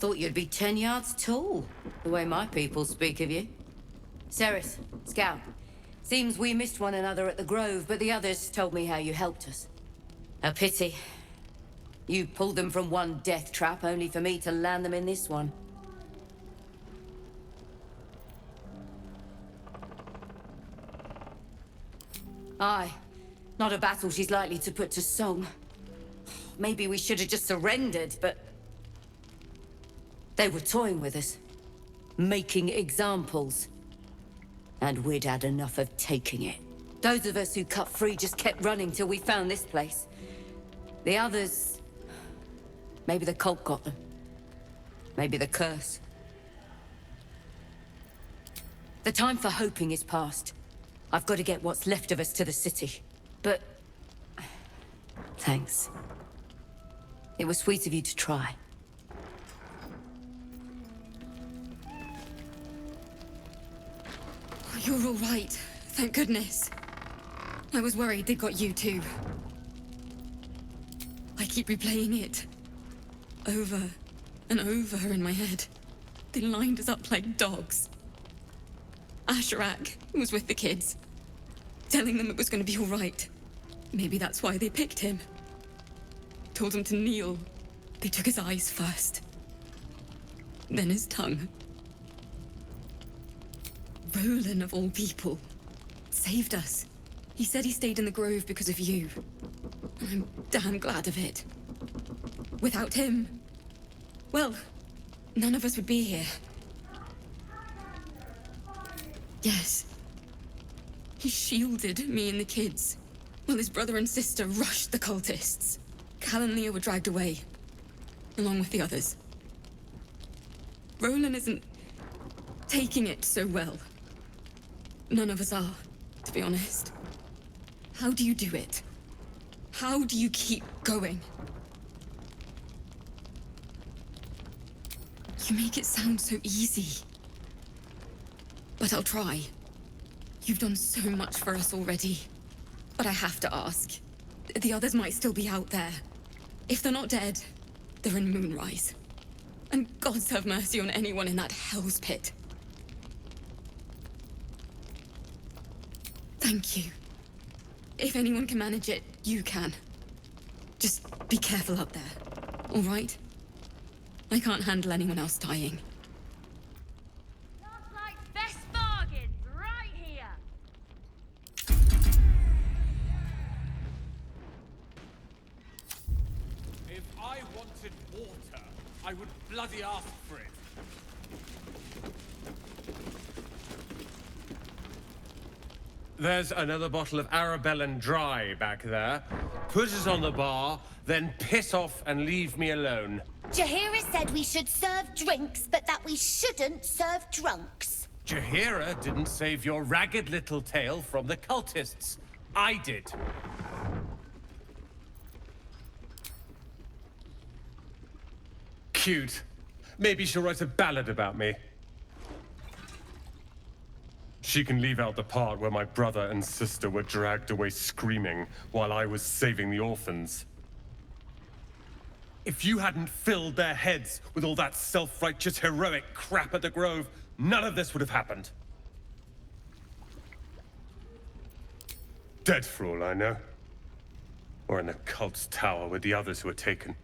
thought you'd be 10 yards tall, the way my people speak of you. Ceres, Scout. Seems we missed one another at the Grove, but the others told me how you helped us. A pity. You pulled them from one death trap, only for me to land them in this one. Aye. Not a battle she's likely to put to song. Maybe we should have just surrendered, but... They were toying with us. Making examples. And we'd had enough of taking it. Those of us who cut free just kept running till we found this place. The others... Maybe the cult got them. Maybe the curse. The time for hoping is past. I've got to get what's left of us to the city. But... Thanks. It was sweet of you to try. You're all right. Thank goodness. I was worried they got you too. I keep replaying it. Over and over in my head. They lined us up like dogs. Asherak was with the kids, telling them it was going to be all right. Maybe that's why they picked him. Told him to kneel. They took his eyes first. Then his tongue. Roland, of all people, saved us. He said he stayed in the Grove because of you. I'm damn glad of it. Without him, well, none of us would be here. Yes. He shielded me and the kids, while his brother and sister rushed the cultists. Cal and Leah were dragged away, along with the others. Roland isn't taking it so well. None of us are, to be honest. How do you do it? How do you keep going? You make it sound so easy. But I'll try. You've done so much for us already. But I have to ask. The others might still be out there. If they're not dead, they're in Moonrise. And gods have mercy on anyone in that hell's pit. Thank you. If anyone can manage it, you can. Just be careful up there, all right? I can't handle anyone else dying. Last night's best bargains, right here! If I wanted water, I would bloody ask for it. There's another bottle of Arabellan Dry back there. Put it on the bar, then piss off and leave me alone. Jaheira said we should serve drinks, but that we shouldn't serve drunks. Jaheira didn't save your ragged little tail from the cultists. I did. Cute. Maybe she'll write a ballad about me. She can leave out the part where my brother and sister were dragged away screaming while I was saving the orphans. If you hadn't filled their heads with all that self-righteous heroic crap at the Grove, none of this would have happened. Dead for all I know. Or in the cult's tower with the others who were taken.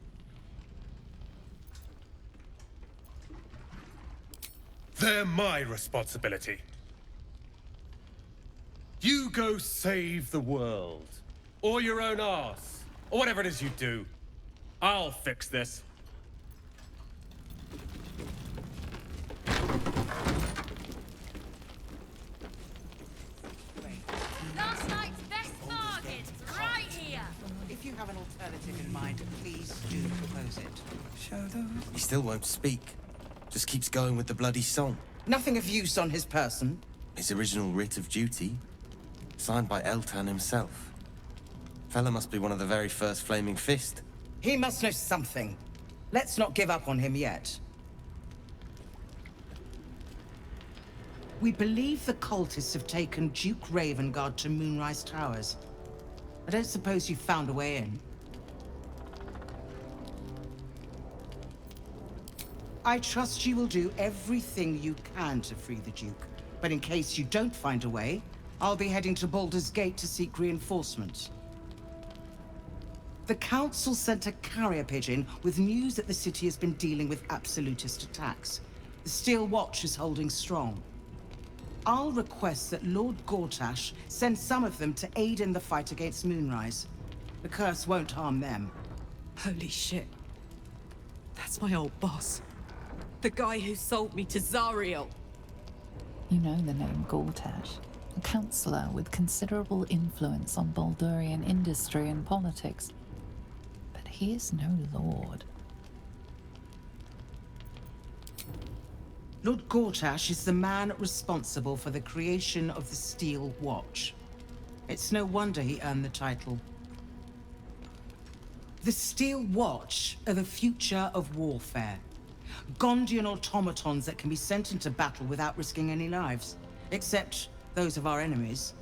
They're my responsibility. You go save the world. Or your own arse. Or whatever it is you do. I'll fix this. Last night's best bargains, right here! If you have an alternative in mind, please do propose it. He still won't speak. Just keeps going with the bloody song. Nothing of use on his person. His original writ of duty. Signed by Eltan himself. Fella must be one of the very first Flaming Fist. He must know something. Let's not give up on him yet. We believe the cultists have taken Duke Ravengard to Moonrise Towers. I don't suppose you found a way in. I trust you will do everything you can to free the Duke. But in case you don't find a way, I'll be heading to Baldur's Gate to seek reinforcements. The Council sent a carrier pigeon with news that the city has been dealing with absolutist attacks. The Steel Watch is holding strong. I'll request that Lord Gortash send some of them to aid in the fight against Moonrise. The curse won't harm them. Holy shit. That's my old boss. The guy who sold me to Zariel. You know the name Gortash, a councillor with considerable influence on Baldurian industry and politics. But he is no lord. Lord Gortash is the man responsible for the creation of the Steel Watch. It's no wonder he earned the title. The Steel Watch are the future of warfare. Gondian automatons that can be sent into battle without risking any lives. Except those of our enemies.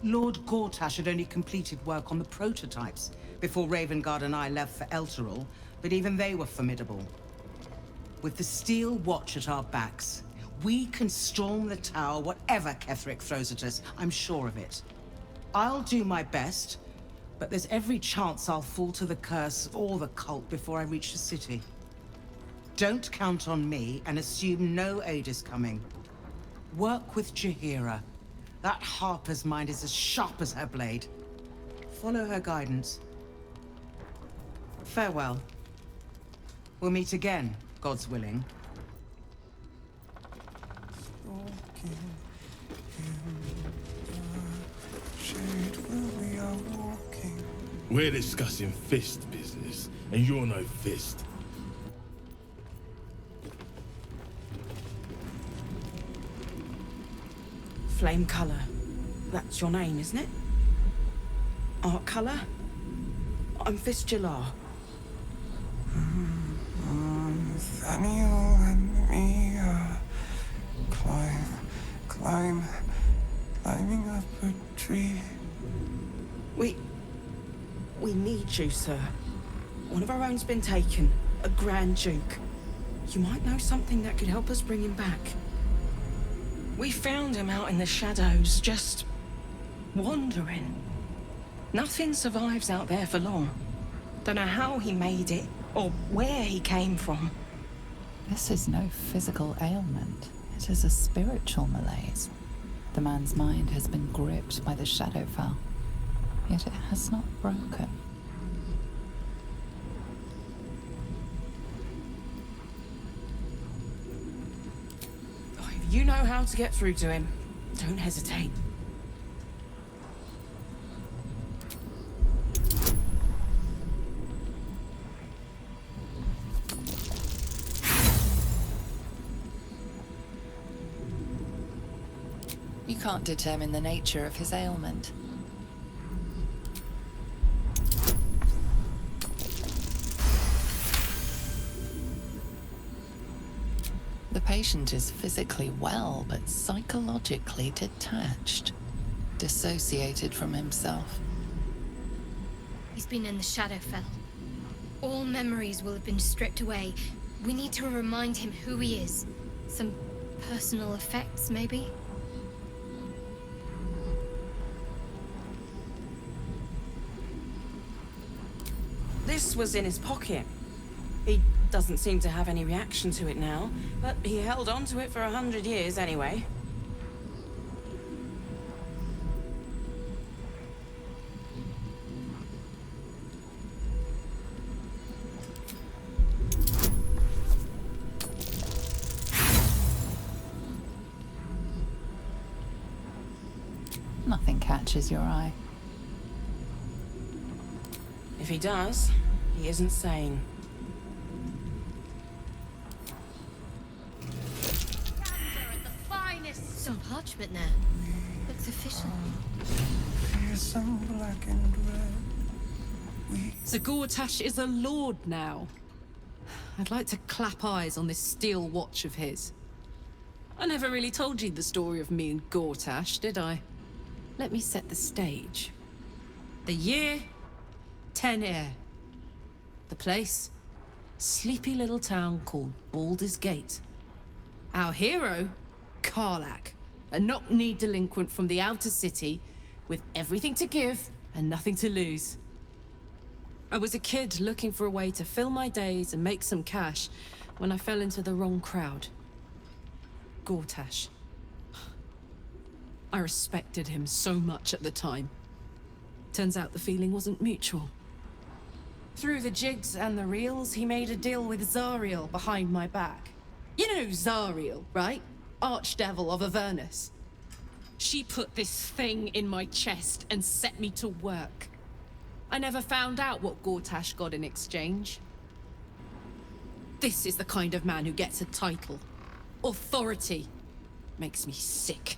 Lord Gortash had only completed work on the prototypes before Ravengard and I left for Elturel, but even they were formidable. With the Steel Watch at our backs, we can storm the tower whatever Ketheric throws at us, I'm sure of it. I'll do my best, but there's every chance I'll fall to the curse or the cult before I reach the city. Don't count on me and assume no aid is coming. Work with Jaheira. That Harper's mind is as sharp as her blade. Follow her guidance. Farewell. We'll meet again, God's willing. We're discussing fist business, and you're no fist. Flame color. That's your name, isn't it? Art color? I'm Fistula. Nathaniel and me climbing up a tree. We need you, sir. One of our own's been taken, a Grand Duke. You might know something that could help us bring him back. We found him out in the shadows, just wandering. Nothing survives out there for long. Don't know how he made it, or where he came from. This is no physical ailment. It is a spiritual malaise. The man's mind has been gripped by the Shadowfell, yet it has not broken. If you know how to get through to him, don't hesitate. You can't determine the nature of his ailment. The patient is physically well, but psychologically detached, dissociated from himself. He's been in the Shadowfell. All memories will have been stripped away. We need to remind him who he is. Some personal effects, maybe? This was in his pocket. He doesn't seem to have any reaction to it now, but he held on to it for 100 years anyway. Nothing catches your eye. If he does, he isn't sane. Some parchment there. Looks official. Some black and red. So Gortash is a lord now. I'd like to clap eyes on this steel watch of his. I never really told you the story of me and Gortash, did I? Let me set the stage. The year, 10 air. The place, sleepy little town called Baldur's Gate. Our hero, Karlach, a knock-kneed delinquent from the outer city with everything to give and nothing to lose. I was a kid looking for a way to fill my days and make some cash when I fell into the wrong crowd. Gortash. I respected him so much at the time. Turns out the feeling wasn't mutual. Through the jigs and the reels, he made a deal with Zariel behind my back. You know Zariel, right? Archdevil of Avernus. She put this thing in my chest and set me to work. I never found out what Gortash got in exchange. This is the kind of man who gets a title. Authority. Makes me sick.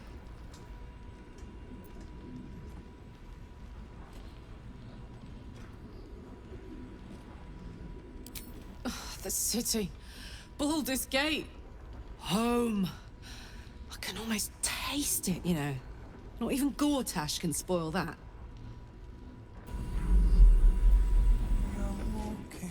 The city. Baldur's Gate. Home. I can almost taste it, you know. Not even Gortash can spoil that. We are walking.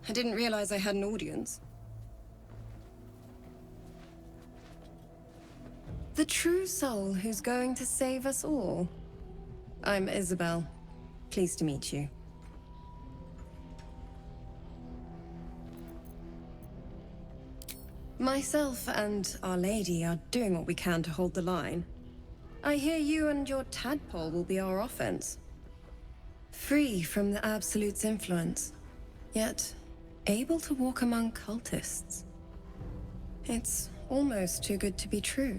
I didn't realize I had an audience. The true soul who's going to save us all. I'm Isabel. Pleased to meet you. Myself and Our Lady are doing what we can to hold the line. I hear you and your tadpole will be our offense. Free from the Absolute's influence, yet able to walk among cultists. It's almost too good to be true.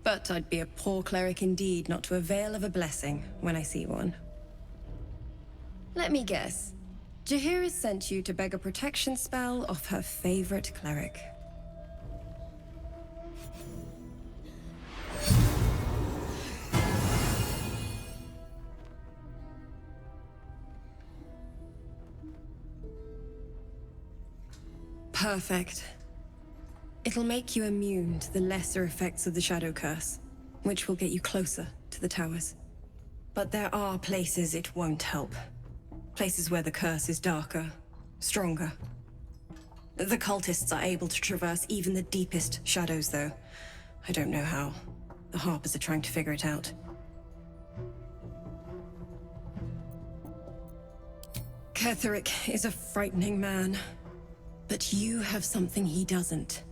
But I'd be a poor cleric indeed not to avail of a blessing when I see one. Let me guess. Jaheira sent you to beg a protection spell off her favorite cleric. Perfect. It'll make you immune to the lesser effects of the Shadow Curse, which will get you closer to the towers. But there are places it won't help. Places where the curse is darker, stronger. The cultists are able to traverse even the deepest shadows, though. I don't know how. The Harpers are trying to figure it out. Ketheric is a frightening man. But you have something he doesn't.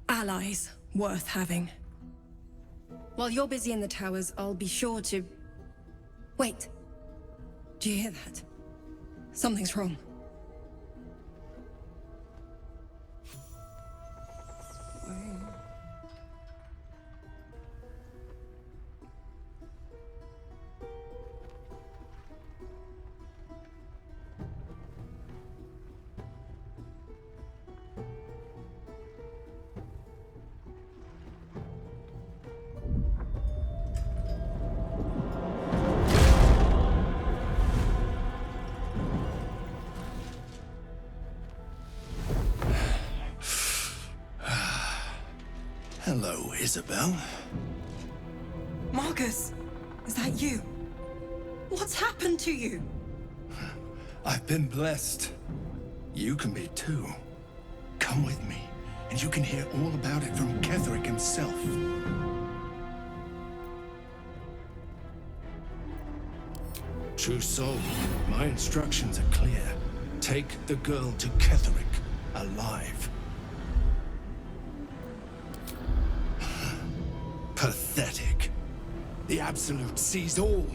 Allies worth having. While you're busy in the towers, I'll be sure to... Wait. Do you hear that? Something's wrong. Isabel? Marcus, is that you? What's happened to you? I've been blessed. You can be too. Come with me, and you can hear all about it from Ketherick himself. True soul, my instructions are clear. Take the girl to Ketherick, alive. Pathetic. The Absolute sees all,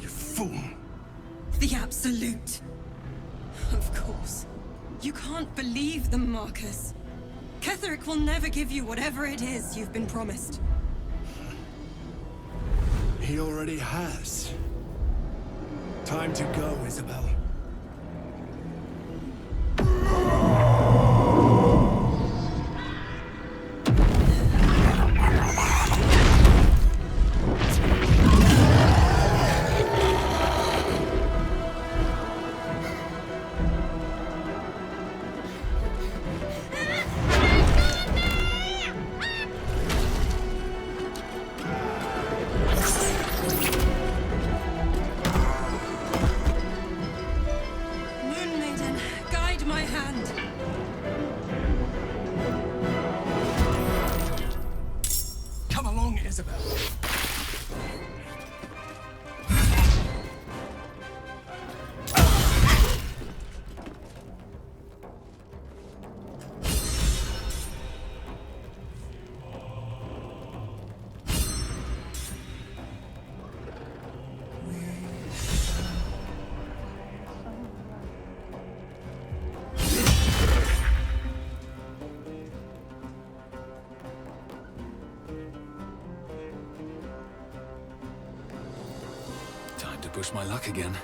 you fool. The Absolute. Of course. You can't believe them, Marcus. Ketherick will never give you whatever it is you've been promised. He already has. Time to go, Isabel. Push my luck again.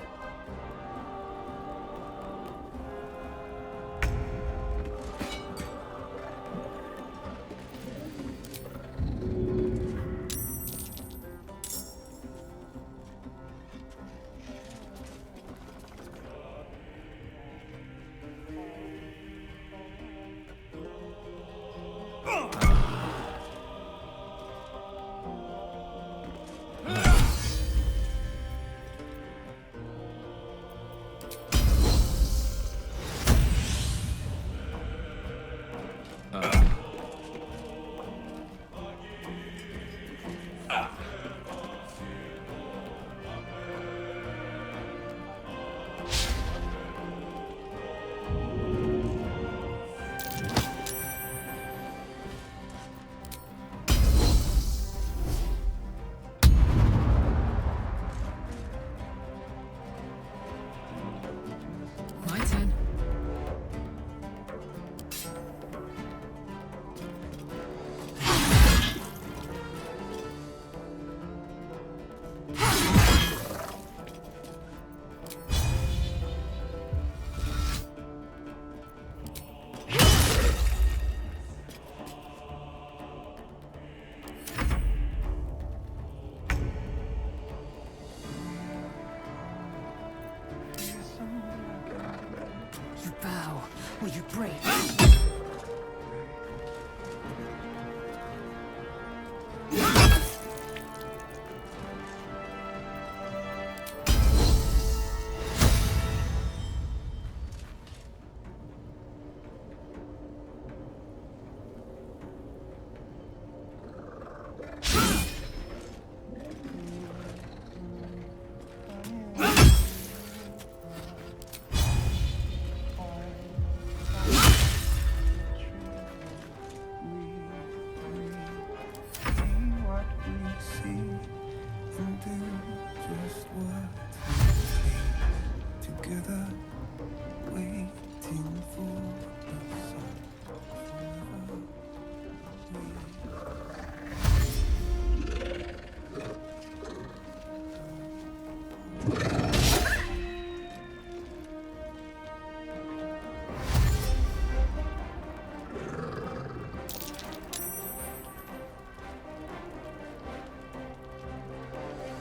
Will you break?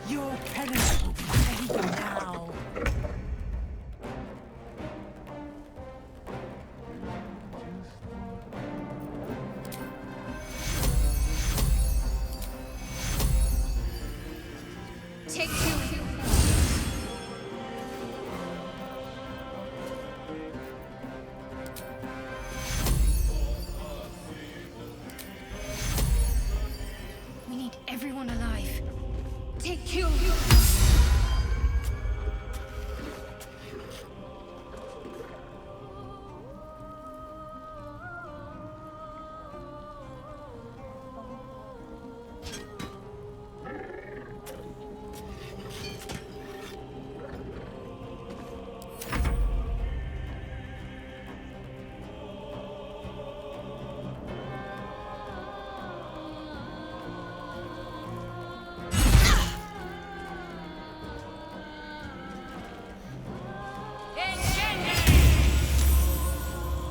Your penance will be paid now. everyone alive. Take cure.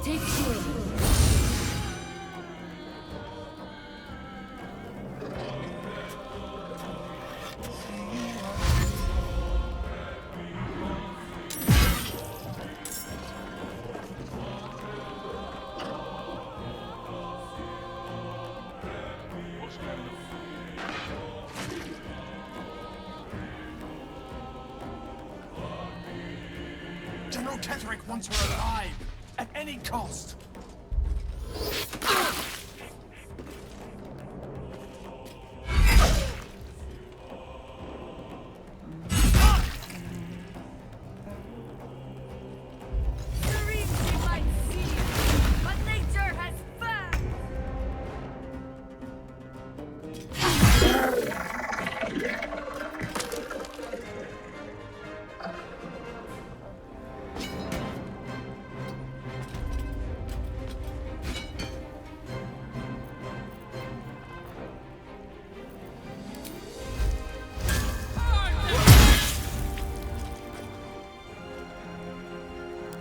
Take cure. General Ketherick wants her alive, at any cost.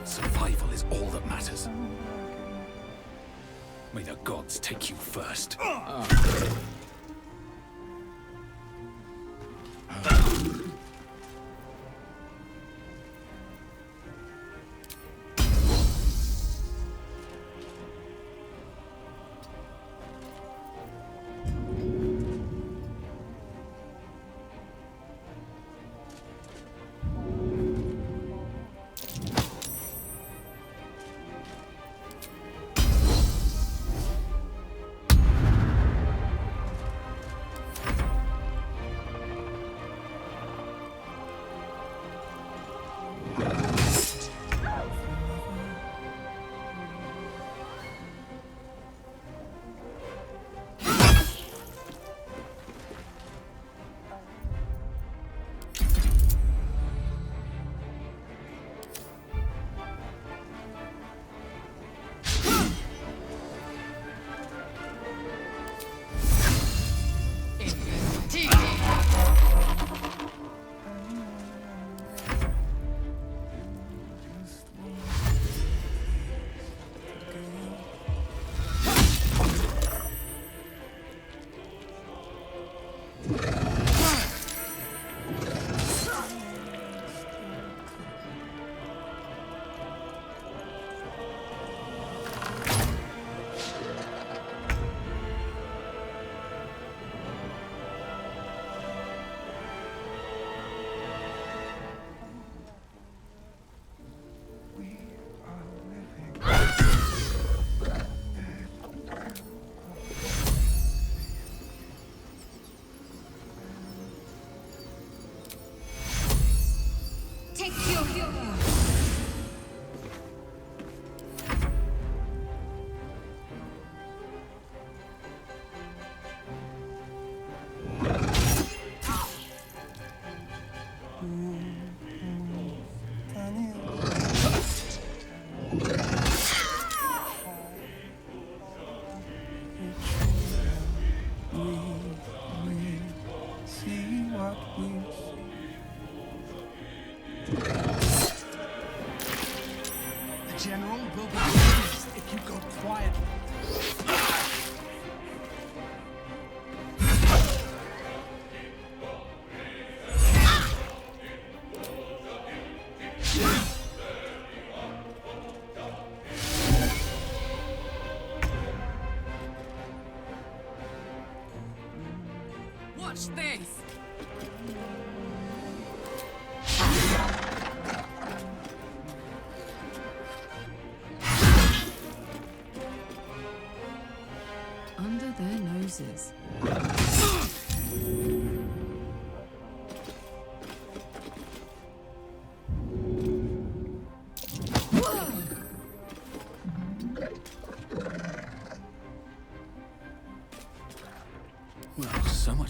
Survival is all that matters. May the gods take you first. General will be pleased if you go quietly. Watch this! Under their noses.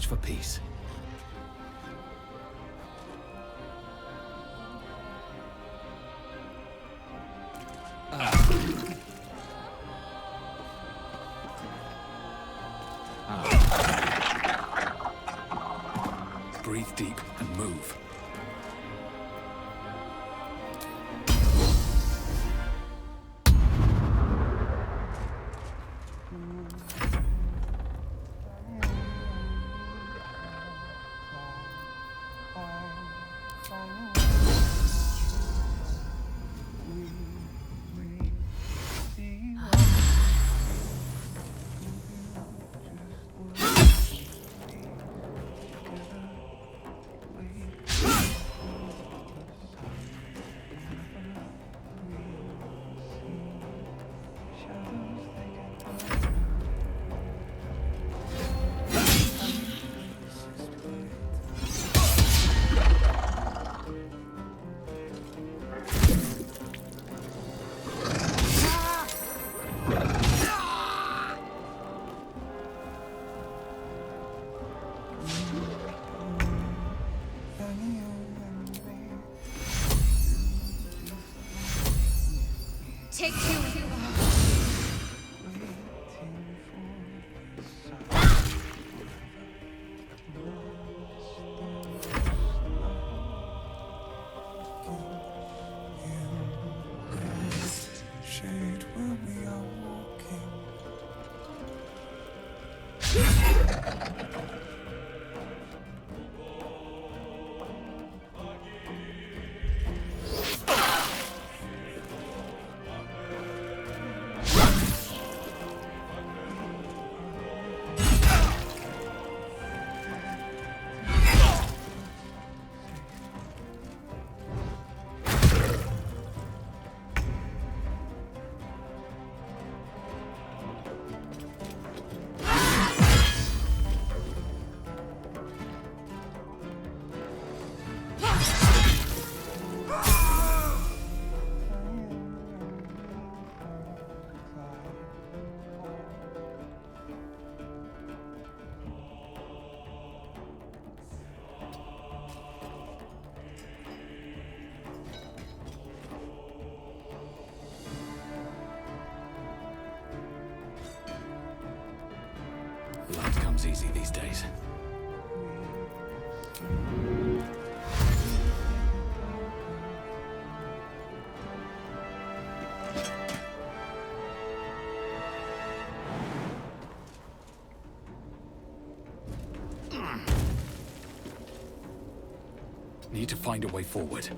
much for peace. Breathe deep and move. Take two. Shade where we are walking. Blood comes easy these days. Need to find a way forward.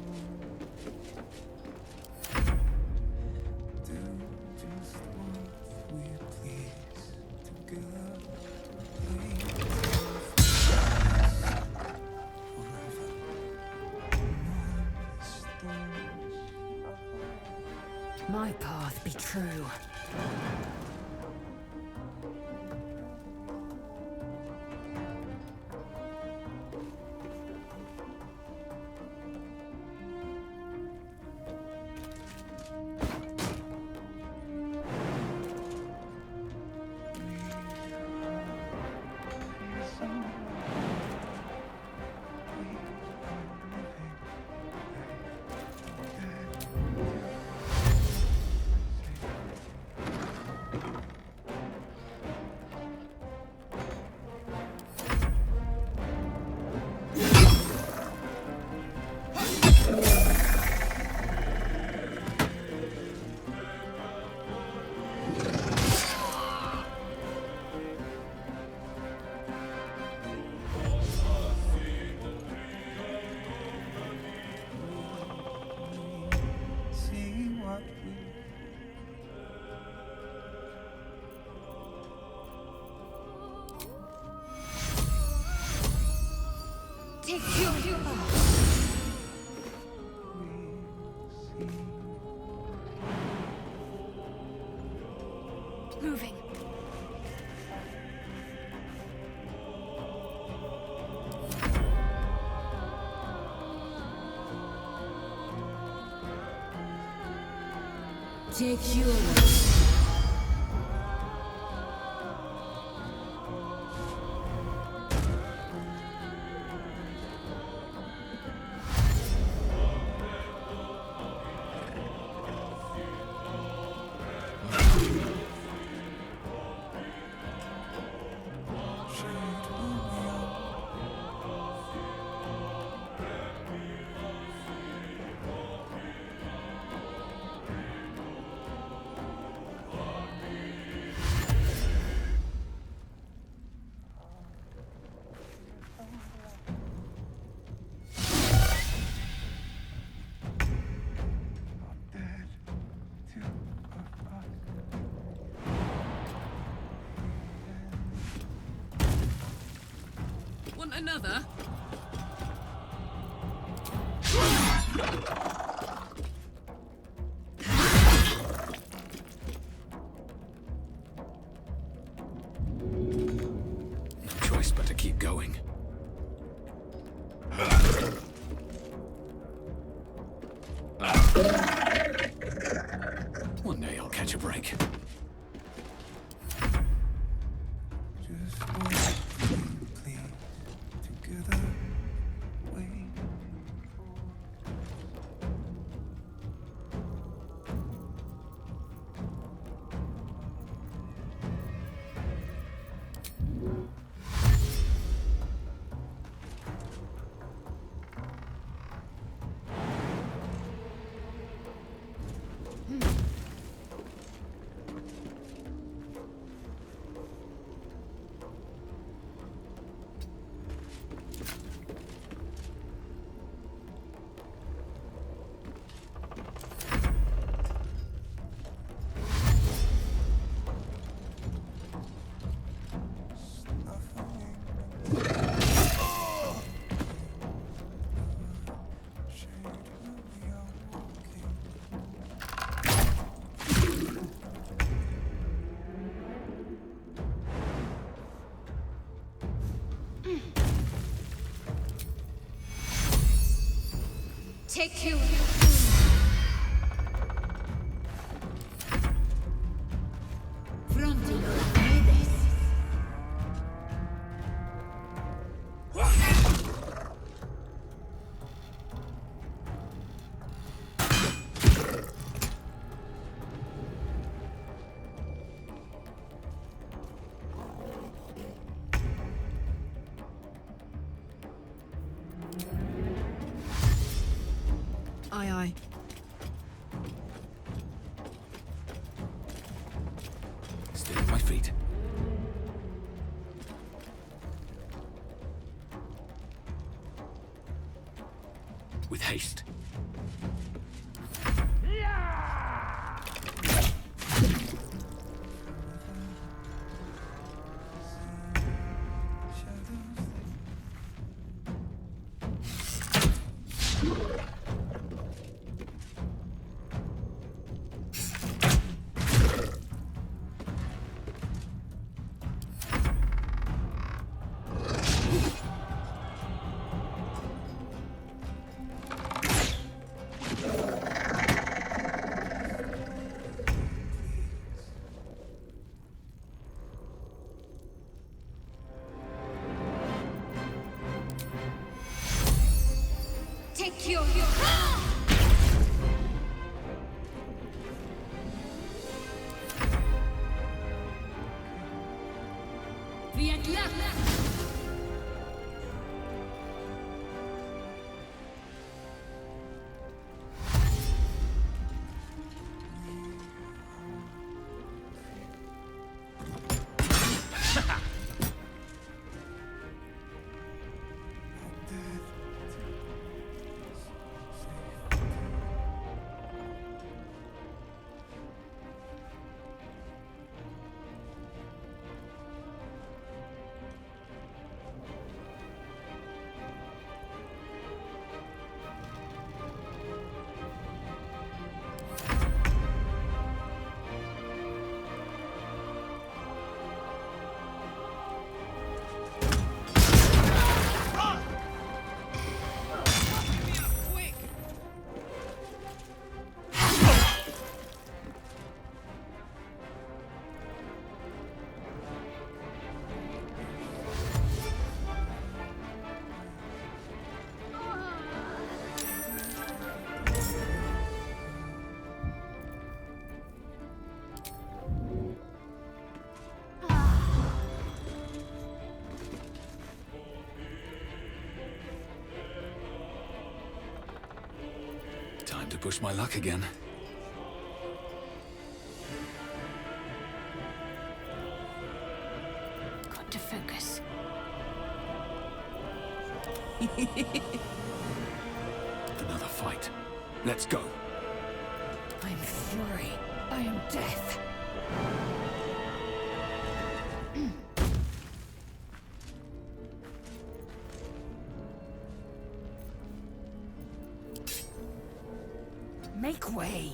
My path be true. Take two. Moving. Take yours. Want another? No choice but to keep going. One day I'll catch a break. Just walk deeply together. Wait. Take you. Aye, aye. Stay on my feet. With haste. Take you. Time to push my luck again. Got to focus. Another fight. Let's go. I am fury. I am death. Make way.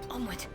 Onward.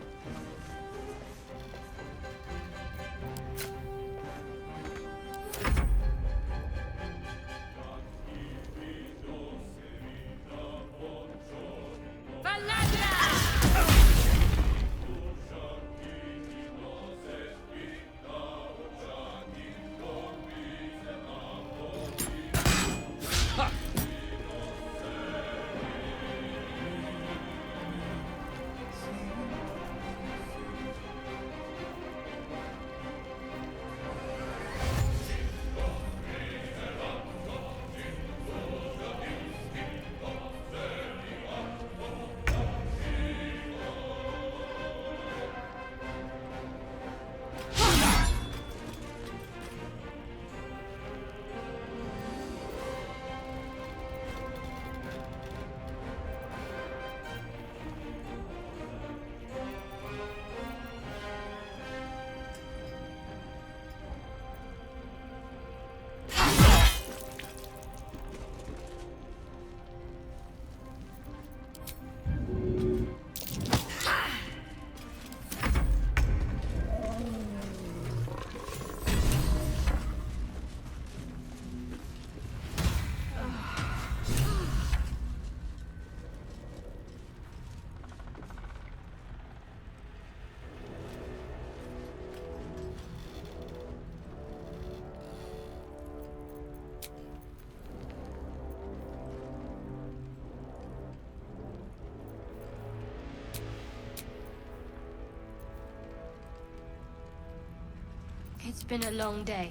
It's been a long day.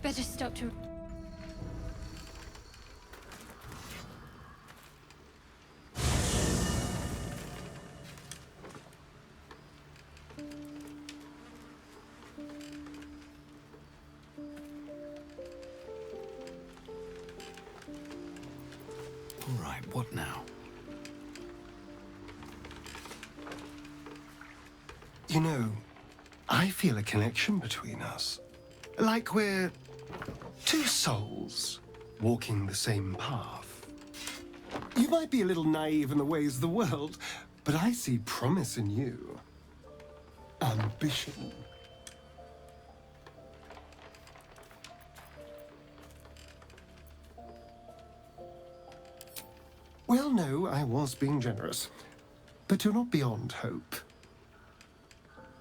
Better stop to... All right, what now? You know, I feel a connection between us. Like we're two souls walking the same path. You might be a little naive in the ways of the world, but I see promise in you. Ambition. Well, no, I was being generous. But you're not beyond hope.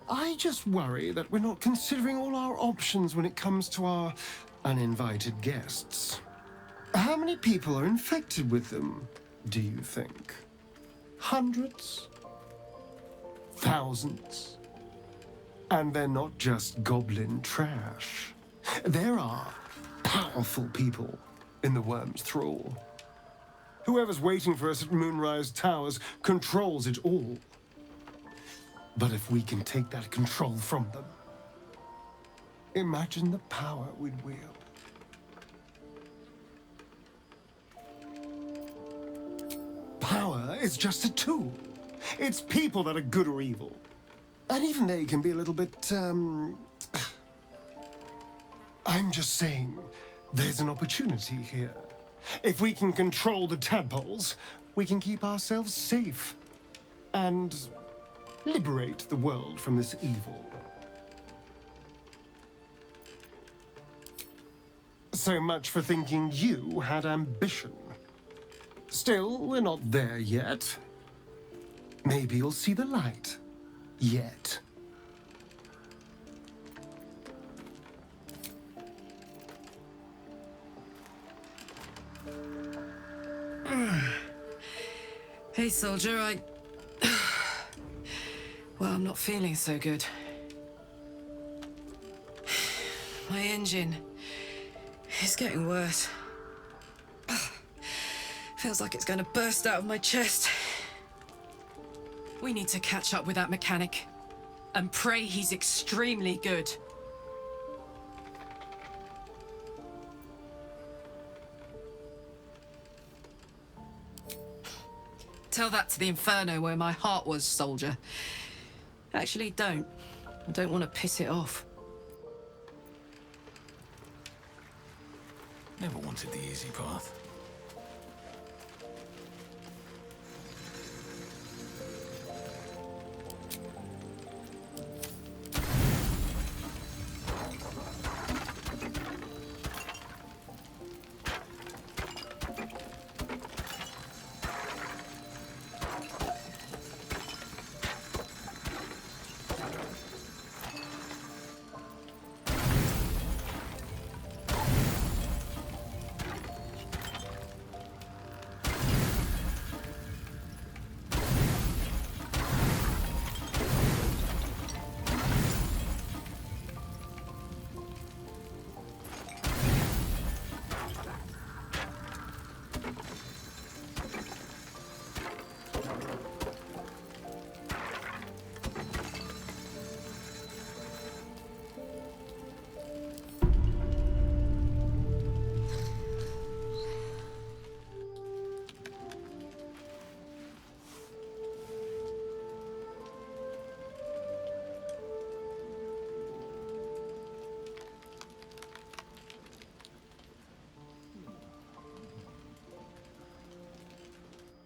I just worry that we're not considering all our options when it comes to our uninvited guests. How many people are infected with them, do you think? Hundreds? Thousands? And they're not just goblin trash. There are powerful people in the Worm's thrall. Whoever's waiting for us at Moonrise Towers controls it all. But if we can take that control from them, imagine the power we'd wield. Power is just a tool. It's people that are good or evil. And even they can be a little bit, I'm just saying, there's an opportunity here. If we can control the tadpoles, we can keep ourselves safe. And liberate the world from this evil. So much for thinking you had ambition. Still, we're not there yet. Maybe you'll see the light. Yet. Hey, soldier, Well, I'm not feeling so good. My engine is getting worse. Feels like it's going to burst out of my chest. We need to catch up with that mechanic and pray he's extremely good. Tell that to the Inferno where my heart was, soldier. Actually, don't. I don't want to piss it off. Never wanted the easy path.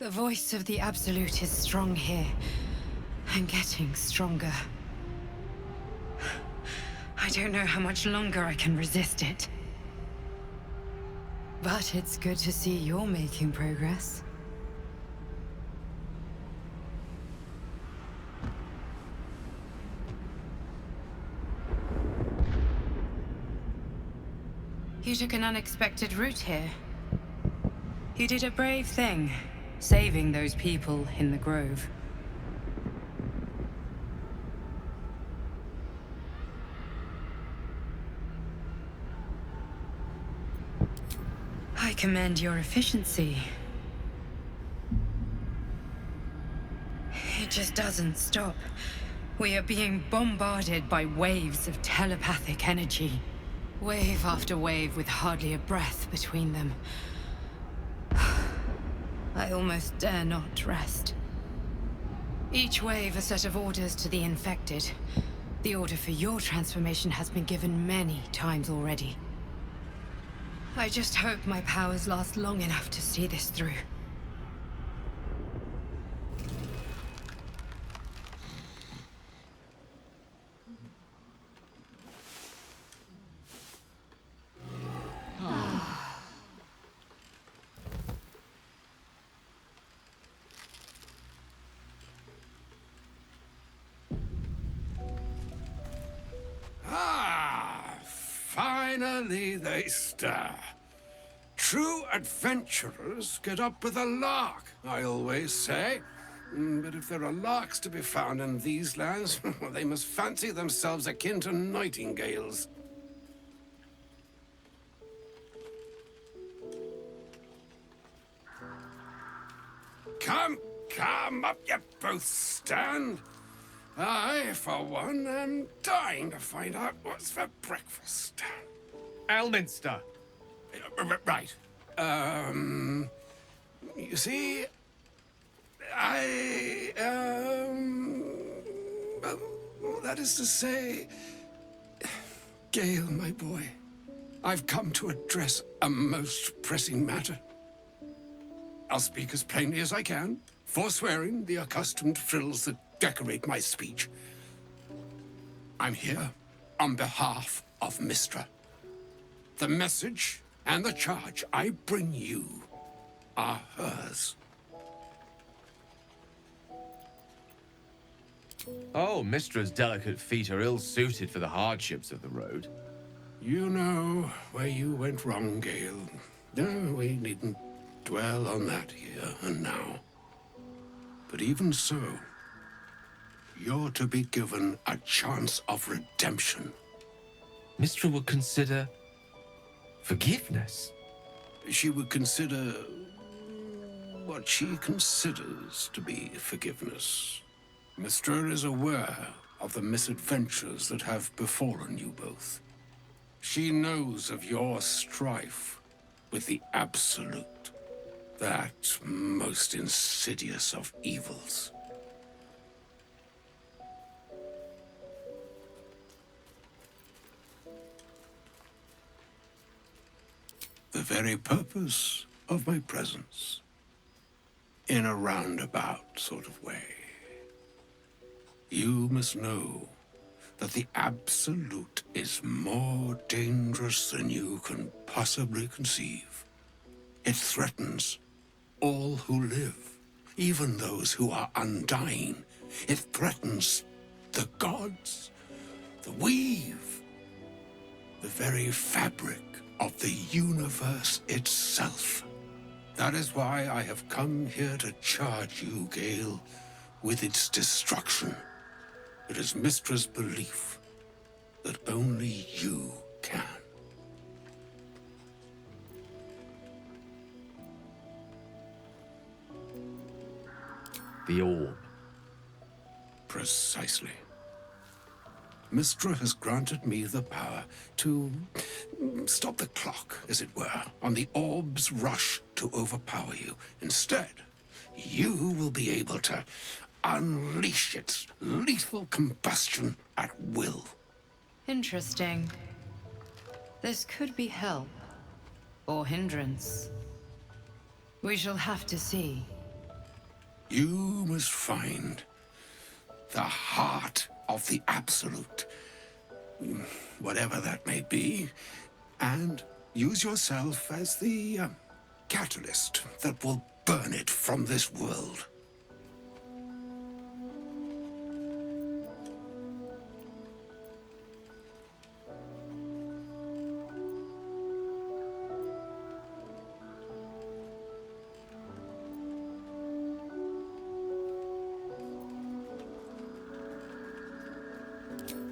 The voice of the Absolute is strong here, and getting stronger. I don't know how much longer I can resist it. But it's good to see you're making progress. You took an unexpected route here. You did a brave thing. Saving those people in the grove. I commend your efficiency. It just doesn't stop. We are being bombarded by waves of telepathic energy. Wave after wave with hardly a breath between them. I almost dare not rest. Each wave a set of orders to the infected. The order for your transformation has been given many times already. I just hope my powers last long enough to see this through. Finally they stir. True adventurers get up with a lark, I always say. But if there are larks to be found in these lands, they must fancy themselves akin to nightingales. Come, up you both stand. I, for one, am dying to find out what's for breakfast. Elminster. Right. You see, that is to say, Gale, my boy, I've come to address a most pressing matter. I'll speak as plainly as I can, forswearing the accustomed frills that decorate my speech. I'm here on behalf of Mystra. The message and the charge I bring you are hers. Oh, Mistra's delicate feet are ill-suited for the hardships of the road. You know where you went wrong, Gale. No, we needn't dwell on that here and now. But even so, you're to be given a chance of redemption. Mistra would consider forgiveness. She would consider what she considers to be forgiveness. Mistra is aware of the misadventures that have befallen you both. She knows of your strife with the Absolute, that most insidious of evils. very purpose of my presence. In a roundabout sort of way. You must know that the Absolute is more dangerous than you can possibly conceive. It threatens all who live, even those who are undying. It threatens the gods, the weave, the very fabric of the universe itself. That is why I have come here to charge you, Gale, with its destruction. It is Mystra's belief that only you can. The orb. Precisely. Mystra has granted me the power to stop the clock, as it were, on the orb's rush to overpower you. Instead, you will be able to unleash its lethal combustion at will. Interesting. This could be help, or hindrance. We shall have to see. You must find the heart of the Absolute, whatever that may be, and use yourself as the catalyst that will burn it from this world.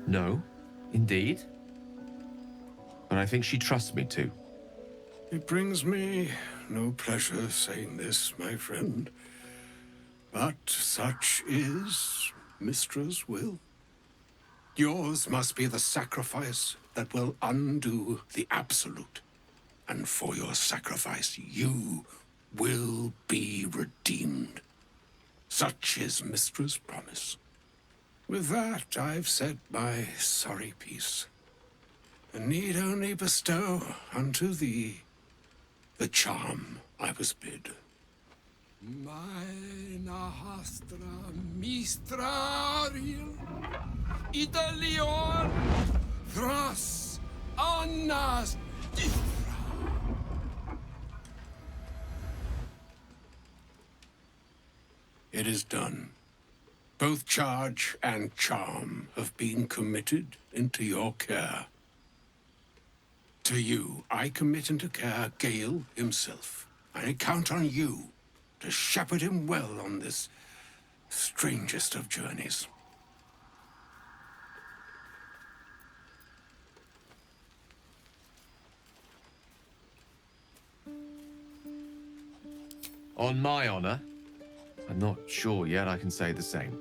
No, indeed. But I think she trusts me too. It brings me no pleasure saying this, my friend. But such is Mystra's will. Yours must be the sacrifice that will undo the Absolute. And for your sacrifice, you will be redeemed. Such is Mystra's promise. With that, I've said my sorry piece, and need only bestow unto thee the charm I was bid. Meine hastra mistraril, Idalion, Thras, Annas, It is done. Both charge and charm have been committed into your care. To you, I commit into care Gale himself. I count on you to shepherd him well on this strangest of journeys. On my honor, I'm not sure yet I can say the same.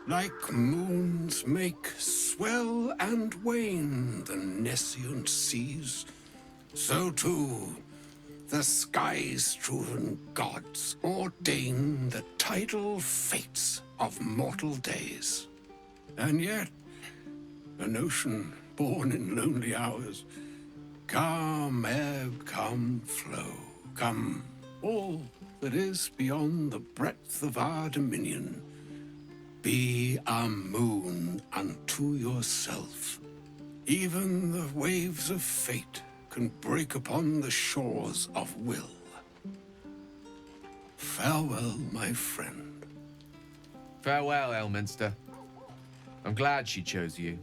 Like moons make swell and wane the nescient seas, so too the sky-strewn gods ordain the tidal fates of mortal days. And yet, an ocean born in lonely hours, come ebb, come flow, come all that is beyond the breadth of our dominion. Be a moon unto yourself. Even the waves of fate can break upon the shores of will. Farewell, my friend. Farewell, Elminster. I'm glad she chose you.